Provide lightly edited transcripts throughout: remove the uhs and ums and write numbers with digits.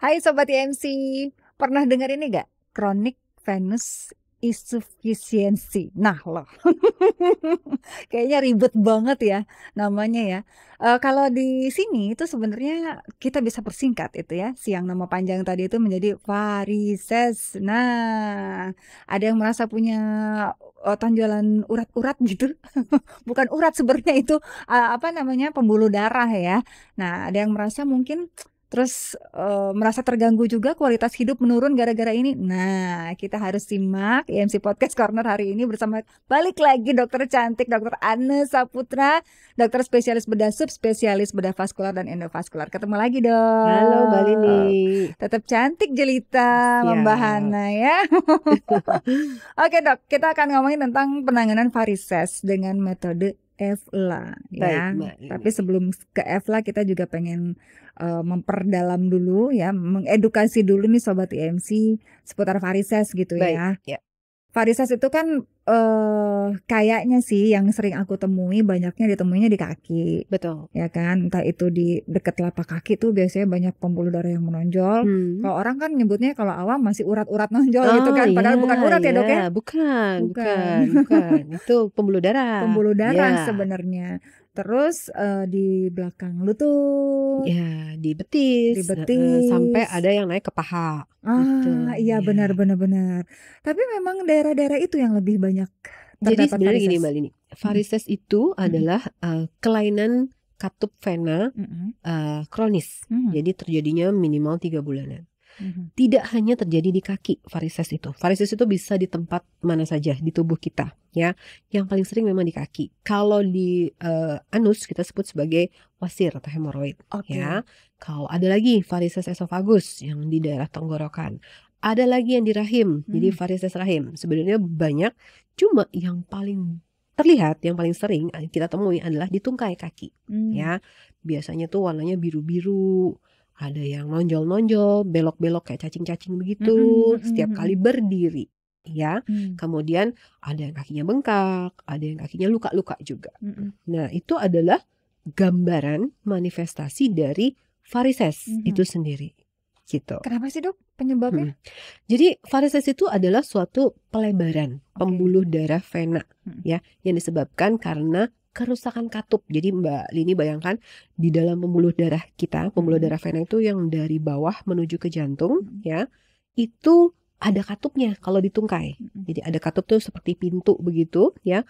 Hai Sobat IMC, pernah dengar ini gak? Chronic Venous Insufficiency. Nah loh, kayaknya ribet banget ya namanya ya. Kalau di sini itu sebenarnya kita bisa persingkat itu ya, yang nama panjang tadi itu menjadi varises. Nah, ada yang merasa punya tonjolan urat-urat gitu. Bukan urat sebenarnya itu apa namanya, pembuluh darah ya. Nah, ada yang merasa mungkin terus merasa terganggu juga, kualitas hidup menurun gara-gara ini. Nah, kita harus simak IMC Podcast Corner hari ini bersama balik lagi dokter cantik, Dokter Anne Saputra, dokter spesialis bedah, subspesialis bedah vaskular dan endovaskular. Ketemu lagi dok. Halo Mbak Lini. Tetap cantik jelita Siap. membahana ya. Oke dok, kita akan ngomongin tentang penanganan varises dengan metode EVLA ya. Baik, Mbak Lini. Tapi sebelum ke EVLA kita juga pengen memperdalam dulu ya, mengedukasi dulu nih Sobat IMC seputar varises gitu Baik, ya. ya. Varises itu kan kayaknya sih yang sering aku temui banyaknya ditemuinya di kaki. Betul. Ya kan, entah itu di dekat telapak kaki tuh biasanya banyak pembuluh darah yang menonjol. Kalau orang kan nyebutnya kalau awam masih urat-urat nonjol gitu kan, padahal bukan urat ya dok ya? Bukan. Itu pembuluh darah. Pembuluh darah Ya. sebenarnya. Terus di belakang lutut. Ya, di betis. Sampai ada yang naik ke paha. Iya Ya. benar. Tapi memang daerah-daerah itu yang lebih banyak Jadi terdapat sebenarnya gini varises. Mbak Lini, varises itu adalah kelainan katup vena kronis. Jadi terjadinya minimal 3 bulanan. Tidak hanya terjadi di kaki varises itu. Varises itu bisa di tempat mana saja di tubuh kita ya. Yang paling sering memang di kaki. Kalau di anus kita sebut sebagai wasir atau hemoroid ya. Kalau ada lagi varises esofagus yang di daerah tenggorokan. Ada lagi yang di rahim. Jadi varises rahim. Sebenarnya banyak, cuma yang paling terlihat, yang paling sering kita temui adalah di tungkai kaki ya. Biasanya tuh warnanya biru-biru. Ada yang nonjol-nonjol, belok-belok kayak cacing-cacing begitu, setiap kali berdiri ya. Kemudian ada yang kakinya bengkak, ada yang kakinya luka-luka juga. Nah, itu adalah gambaran manifestasi dari varises itu sendiri gitu. Kenapa sih dok penyebabnya? Jadi varises itu adalah suatu pelebaran pembuluh darah vena ya, yang disebabkan karena kerusakan katup. Jadi Mbak Lini bayangkan di dalam pembuluh darah kita, pembuluh darah vena itu yang dari bawah menuju ke jantung ya, itu ada katupnya kalau ditungkai. Jadi ada katup tuh seperti pintu begitu ya.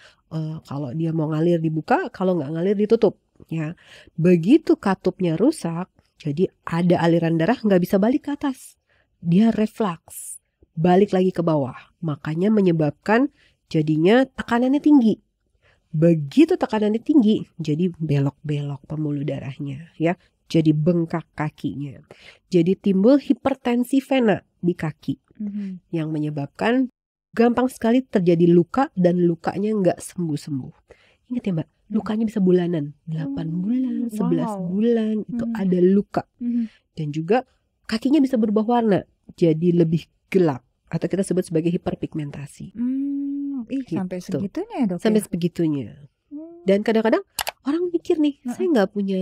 Kalau dia mau ngalir dibuka, kalau nggak ngalir ditutup ya. Begitu katupnya rusak, jadi ada aliran darah nggak bisa balik ke atas. Dia reflux, balik lagi ke bawah. Makanya menyebabkan jadinya tekanannya tinggi. Begitu tekanannya tinggi, jadi belok-belok pembuluh darahnya ya. Jadi bengkak kakinya. Jadi timbul hipertensi vena di kaki yang menyebabkan gampang sekali terjadi luka dan lukanya nggak sembuh-sembuh. Ingat ya Mbak, lukanya bisa bulanan, 8 bulan, 11 bulan itu ada luka. Dan juga kakinya bisa berubah warna, jadi lebih gelap atau kita sebut sebagai hiperpigmentasi. Gitu. Sampai segitunya ya dok? Sampai sebegitunya. Dan kadang-kadang orang mikir nih, saya nggak punya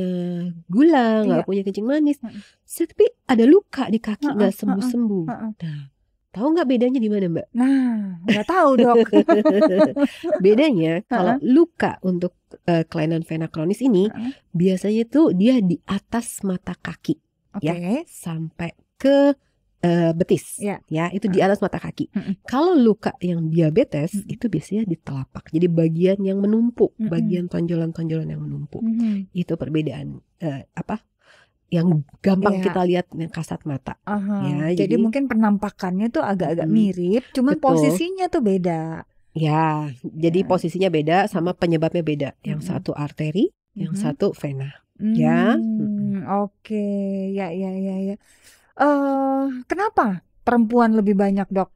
gula, nggak punya kencing manis, tapi ada luka di kaki nggak sembuh-sembuh. Nah, tahu nggak bedanya di mana Mbak? Nah, nggak tahu dok. Bedanya kalau luka untuk kelainan vena kronis ini biasanya tuh dia di atas mata kaki ya, sampai ke betis ya, itu di atas mata kaki. Kalau luka yang diabetes itu biasanya di telapak, jadi bagian yang menumpuk, bagian tonjolan-tonjolan yang menumpuk. Itu perbedaan yang gampang kita lihat yang kasat mata. Ya, jadi mungkin penampakannya tuh agak-agak mirip, cuman posisinya tuh beda. Ya, jadi posisinya beda sama penyebabnya beda. Yang satu arteri, yang satu vena. Ya. Ya. Kenapa perempuan lebih banyak dok?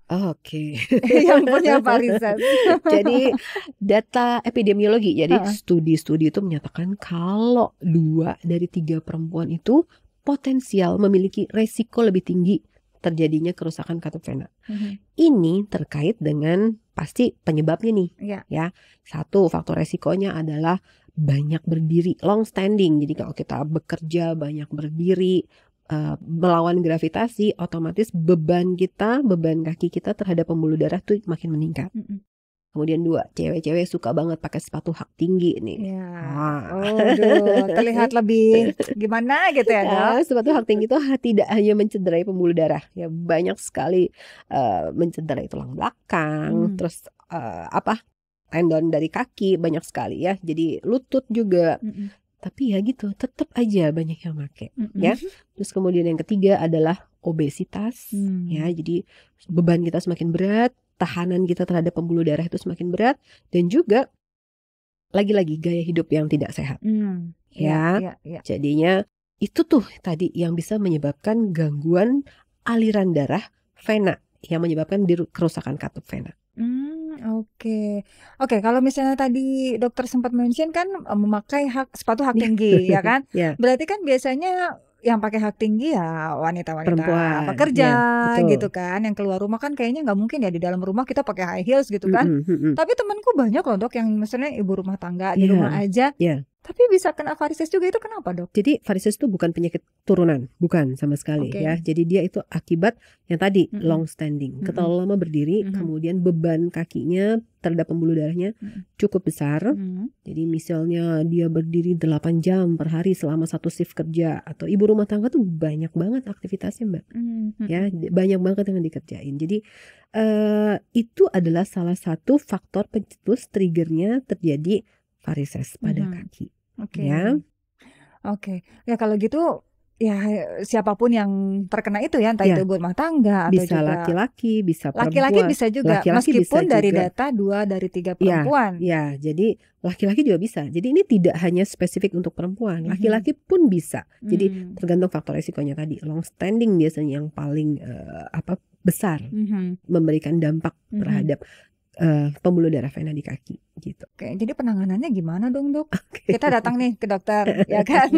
Yang punya varises. Jadi data epidemiologi, jadi studi-studi itu menyatakan kalau 2 dari 3 perempuan itu potensial memiliki resiko lebih tinggi terjadinya kerusakan katup vena. Ini terkait dengan pasti penyebabnya nih ya. Satu, faktor resikonya adalah banyak berdiri, long standing. Jadi kalau kita bekerja banyak berdiri, melawan gravitasi, otomatis beban kaki kita terhadap pembuluh darah tuh makin meningkat. Kemudian 2, cewek-cewek suka banget pakai sepatu hak tinggi nih. Ya, terlihat lebih gimana gitu ya dok? Sepatu hak tinggi itu tidak hanya mencederai pembuluh darah, ya banyak sekali mencederai tulang belakang, terus tendon dari kaki banyak sekali ya, jadi lutut juga. Tapi ya gitu, tetap aja banyak yang pakai ya. Terus kemudian yang ketiga adalah obesitas ya, jadi beban kita semakin berat, tahanan kita terhadap pembuluh darah itu semakin berat, dan juga lagi-lagi gaya hidup yang tidak sehat ya. Jadinya itu tuh tadi yang bisa menyebabkan gangguan aliran darah vena, yang menyebabkan kerusakan katup vena. Oke, kalau misalnya tadi dokter sempat mention kan memakai sepatu hak tinggi ya kan? Berarti kan biasanya yang pakai hak tinggi ya wanita-wanita Perempuan, pekerja betul. gitu kan, yang keluar rumah kan kayaknya nggak mungkin ya di dalam rumah kita pakai high heels gitu kan. Tapi temanku banyak loh dok yang misalnya ibu rumah tangga di rumah aja, tapi bisa kena varises juga, itu kenapa dok? Jadi varises itu bukan penyakit turunan, bukan sama sekali ya. Jadi dia itu akibat yang tadi long standing, terlalu lama berdiri, kemudian beban kakinya terhadap pembuluh darahnya cukup besar. Jadi misalnya dia berdiri 8 jam per hari selama satu shift kerja, atau ibu rumah tangga tuh banyak banget aktivitasnya mbak, ya banyak banget yang dikerjain. Jadi itu adalah salah satu faktor pencetus triggernya terjadi varises pada kaki. Ya kalau gitu ya siapapun yang terkena itu ya, entah itu ibu rumah tangga atau bisa juga laki-laki, bisa perempuan. Laki-laki bisa juga, meskipun bisa dari juga. data 2 dari 3 perempuan. Ya, jadi laki-laki juga bisa. Jadi ini tidak hanya spesifik untuk perempuan, laki-laki pun bisa. Jadi tergantung faktor resikonya tadi. Long standing biasanya yang paling besar memberikan dampak terhadap pembuluh darah vena di kaki gitu. Oke, jadi penanganannya gimana dong dok? Kita datang nih ke dokter ya kan.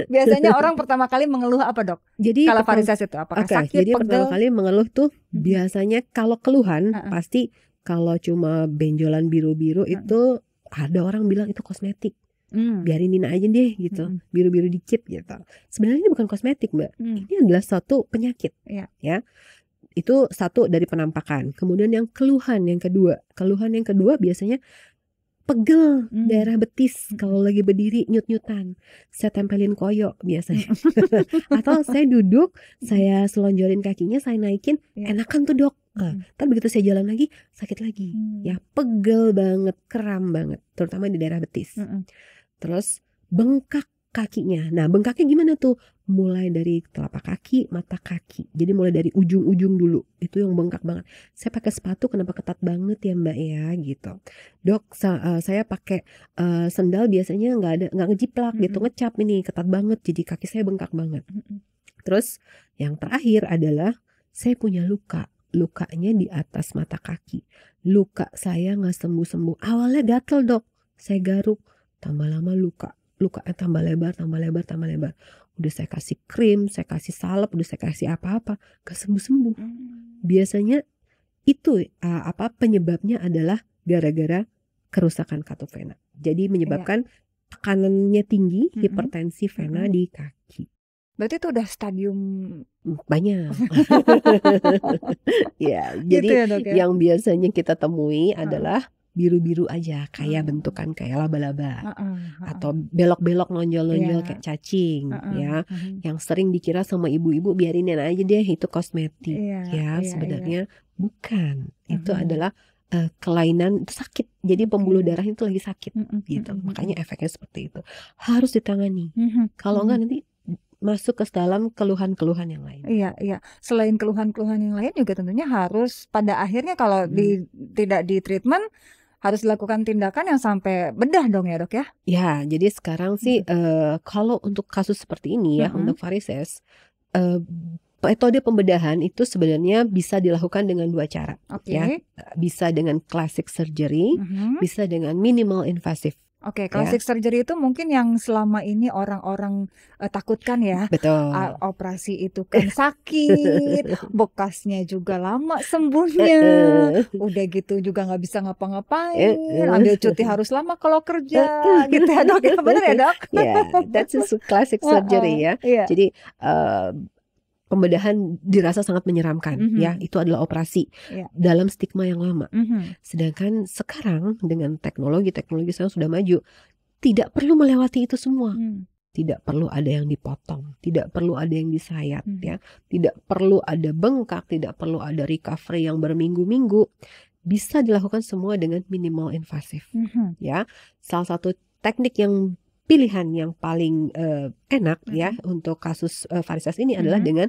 Biasanya orang pertama kali mengeluh apa dok? Jadi kalau varises itu apakah sakit, jadi pegel? Pertama kali mengeluh tuh biasanya kalau keluhan pasti kalau cuma benjolan biru-biru itu ada orang bilang itu kosmetik. Biarin aja deh gitu, biru-biru dikit gitu. Sebenarnya ini bukan kosmetik mbak, ini adalah suatu penyakit ya. Itu satu dari penampakan. Kemudian yang keluhan yang kedua biasanya pegel daerah betis. Kalau lagi berdiri nyut-nyutan, saya tempelin koyo biasanya. Atau saya duduk, saya selonjorin kakinya, saya naikin, enakan tuh dok. Tapi begitu saya jalan lagi sakit lagi. Ya pegel banget, kram banget, terutama di daerah betis. Terus bengkak kakinya. Nah bengkaknya gimana tuh? Mulai dari telapak kaki, mata kaki. Jadi mulai dari ujung-ujung dulu. Itu yang bengkak banget. Saya pakai sepatu kenapa ketat banget ya mbak ya gitu. Dok saya pakai sendal biasanya nggak ngejiplak gitu, ngecap ini ketat banget. Jadi kaki saya bengkak banget. Terus yang terakhir adalah saya punya luka. Lukanya di atas mata kaki. Luka saya nggak sembuh-sembuh. Awalnya gatel dok. Saya garuk. Tambah lama lukanya tambah lebar. Udah saya kasih krim, saya kasih salep, udah saya kasih apa-apa, gak sembuh-sembuh. Biasanya itu penyebabnya adalah gara-gara kerusakan katup vena. Jadi menyebabkan tekanannya tinggi, hipertensi vena di kaki. Berarti itu udah stadium banyak. Ya, jadi gitu ya, dok, ya? Yang biasanya kita temui adalah biru-biru aja, kayak bentukan kayak laba-laba, atau belok-belok nonjol-nonjol kayak cacing, ya. Yang sering dikira sama ibu-ibu biarinin aja deh itu kosmetik, sebenarnya bukan. Itu adalah kelainan, itu sakit. Jadi pembuluh darah itu lagi sakit, gitu. Makanya efeknya seperti itu. Harus ditangani. Kalau enggak nanti masuk ke dalam keluhan-keluhan yang lain. Iya. Selain keluhan-keluhan yang lain juga tentunya harus pada akhirnya kalau tidak di treatment harus dilakukan tindakan yang sampai bedah dong ya dok ya? Ya, jadi sekarang sih kalau untuk kasus seperti ini ya, untuk varises, metode pembedahan itu sebenarnya bisa dilakukan dengan 2 cara. Ya. Bisa dengan plastic surgery, bisa dengan minimal invasive. Plastic surgery itu mungkin yang selama ini orang-orang takutkan ya. Betul. Operasi itu kan sakit, bekasnya juga lama sembuhnya. Udah gitu juga nggak bisa ngapa-ngapain, ambil cuti harus lama kalau kerja, gitu ya dok. Benar ya dok? That's a classic surgery ya. Jadi pembedahan dirasa sangat menyeramkan, ya. Mhm. Itu adalah operasi Iya. dalam stigma yang lama. Mhm. Sedangkan sekarang dengan teknologi sekarang sudah maju, tidak perlu melewati itu semua. Mmm. Tidak perlu ada yang dipotong, tidak perlu ada yang disayat, Mhm. ya. Tidak perlu ada bengkak, tidak perlu ada recovery yang berminggu-minggu. Bisa dilakukan semua dengan minimal invasif, Mhm. ya. Salah satu teknik yang pilihan yang paling enak, ya, Mhm. untuk kasus varises ini adalah Mhm. dengan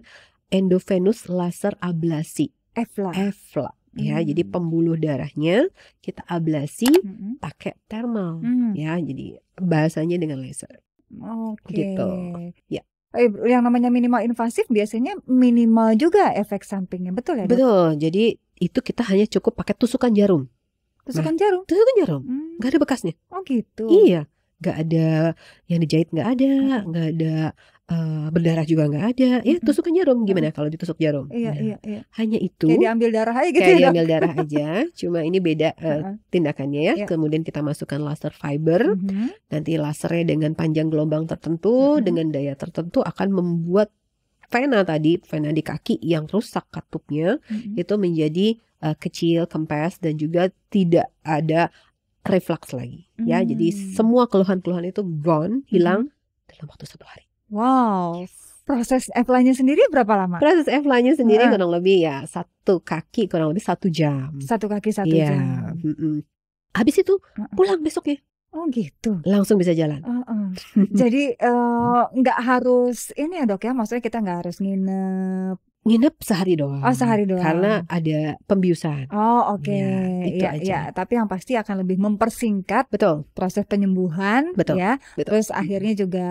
endovenous laser ablasi, EVLA. EVLA, ya. Jadi Mmm. pembuluh darahnya kita ablasi Mhm. pakai thermal, Mmm. ya. Jadi bahasanya dengan laser, Oke. gitu. Ya. Yang namanya minimal invasif biasanya minimal juga efek sampingnya, betul ya, Dok? Betul. Jadi itu kita hanya cukup pakai tusukan jarum. Nah, Tusukan jarum? tusukan jarum, Mmm. nggak ada bekasnya. Oh gitu. Iya, nggak ada yang dijahit, nggak ada, Mhm. nggak ada berdarah juga nggak ada. Ya Mhm. tusukkan jarum, Heeh. gimana kalau ditusuk jarum? Iya iya Nah, iya. hanya Kayak itu, diambil darah aja gitu kayak ya, Dok? diambil darah aja, cuma ini beda Heeh. tindakannya, ya. Iya. Kemudian kita masukkan laser fiber, Mhm. nanti lasernya dengan panjang gelombang tertentu, Mhm. dengan daya tertentu akan membuat vena di kaki yang rusak katupnya Mhm. itu menjadi kecil, kempes, dan juga tidak ada reflux lagi, ya. Jadi Mmm. semua keluhan-keluhan itu gone, hilang Mhm. dalam waktu 1 hari. Wow. Yes. Proses EVLA-nya sendiri berapa lama? Proses EVLA-nya sendiri Heeh. kurang lebih ya 1 kaki kurang lebih 1 jam. 1 kaki 1 Iya, jam. habis itu Heeh. pulang besoknya. Oh gitu. Langsung bisa jalan. Heeh. Jadi nggak harus ini ya, Dok, ya, maksudnya kita nggak harus nginep. Nginep sehari doang. Oh sehari Karena doang. ada pembiusan. Oh oke. Ya, itu Iya iya, aja. tapi yang pasti akan lebih mempersingkat Betul. proses penyembuhan, Betul. ya. Betul. Terus akhirnya juga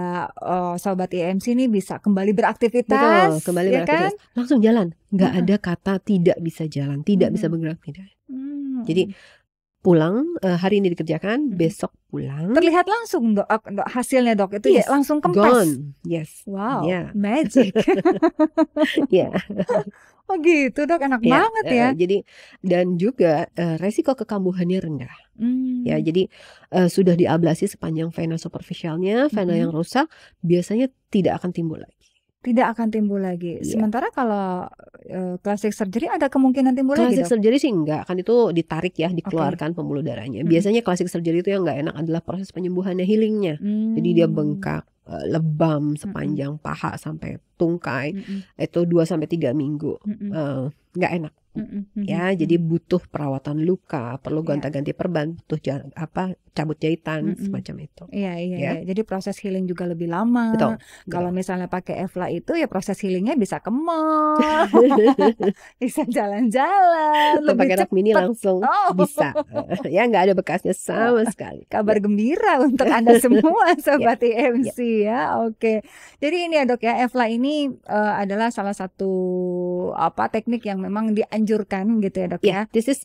sobat IMC nih bisa kembali Betul, beraktivitas, kembali ya kan? beraktivitas. Langsung jalan. Nggak Heeh. ada kata tidak bisa jalan, tidak bisa Mhm. bergerak, tidak. Mmm. Jadi pulang, hari ini dikerjakan, Mhm. besok pulang. Terlihat langsung, Dok, hasilnya, Dok, itu ya Yes, langsung kempes? gone. Yes. Wow, Ya. magic. Iya. Oh gitu, Dok, enak Iya, banget ya? jadi dan juga resiko kekambuhannya rendah. Ya, Mmm. jadi sudah diablasi sepanjang vena superficialnya, vena yang Mhm. rusak biasanya tidak akan timbul lagi. Tidak akan timbul lagi. Iya. Sementara kalau plastic surgery ada kemungkinan timbul lagi, Plastic Dok? surgery sih enggak, kan itu ditarik ya, Oke. dikeluarkan pembuluh darahnya. Mhm. Biasanya plastic surgery itu yang nggak enak adalah proses penyembuhannya, healingnya. Jadi dia Mmm. bengkak, lebam Mhm. sepanjang paha sampai tungkai, Mhm. itu 2-3 minggu. Mhm. Nggak enak. Mhm mhm Ya, jadi mhm. butuh perawatan luka, perlu Iya. gonta-ganti perban, butuh cabut jahitan, Mhm. semacam itu. Iya iya Ya. iya. Jadi proses healing juga lebih lama. Betul, Kalau betul. misalnya pakai EVLA itu ya proses healingnya bisa ke mall, bisa jalan-jalan, Atau lebih pakai rok mini cepet. langsung Oh. bisa. Ya nggak ada bekasnya sama sekali. Kabar Ya. gembira untuk Anda semua Ya, sobat ya. IMC ya. Oke. Jadi ini ya, Dok, ya, EVLA ini adalah salah satu teknik yang memang dianjurkan gitu ya, Dok, Ya, ya? this is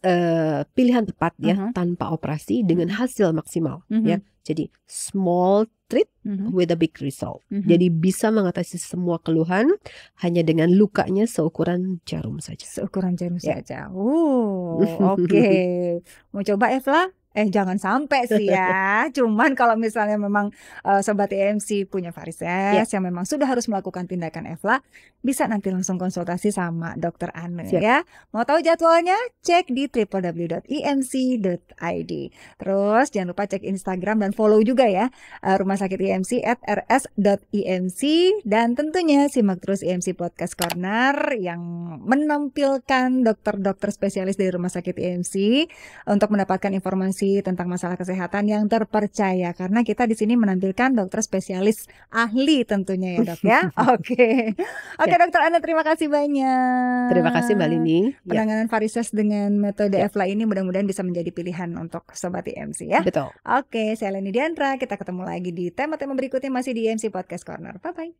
pilihan tepat ya, Mhm. tanpa operasi dengan Mhm. hasil maksimal ya. Mhm. Jadi small treat Mhm. with a big result. Mhm. Jadi bisa mengatasi semua keluhan hanya dengan lukanya seukuran jarum saja. Seukuran jarum Ya. saja. Oke. Mau coba EVLA? Jangan sampai sih ya. Cuman kalau misalnya memang sobat IMC punya Ya. varises yang memang sudah harus melakukan tindakan EVLA, bisa nanti langsung konsultasi sama Dokter Ane Siap. ya. Mau tahu jadwalnya? Cek di www.imc.id. Terus jangan lupa cek Instagram dan follow juga ya Rumah Sakit IMC @rs.imc, dan tentunya simak terus IMC Podcast Corner yang menampilkan dokter-dokter spesialis dari Rumah Sakit IMC untuk mendapatkan informasi tentang masalah kesehatan yang terpercaya, karena kita di sini menampilkan dokter spesialis ahli tentunya ya, Dok ya. Oke. Oke, Ya. Dokter Ane, terima kasih banyak. Terima kasih Mbak Lini. Ya. Penanganan varises dengan metode Ya. EVLA ini mudah-mudahan bisa menjadi pilihan untuk sobat IMC ya. Betul. Oke, saya Leni Diandra. Kita ketemu lagi di tema-tema berikutnya masih di IMC Podcast Corner. Bye bye.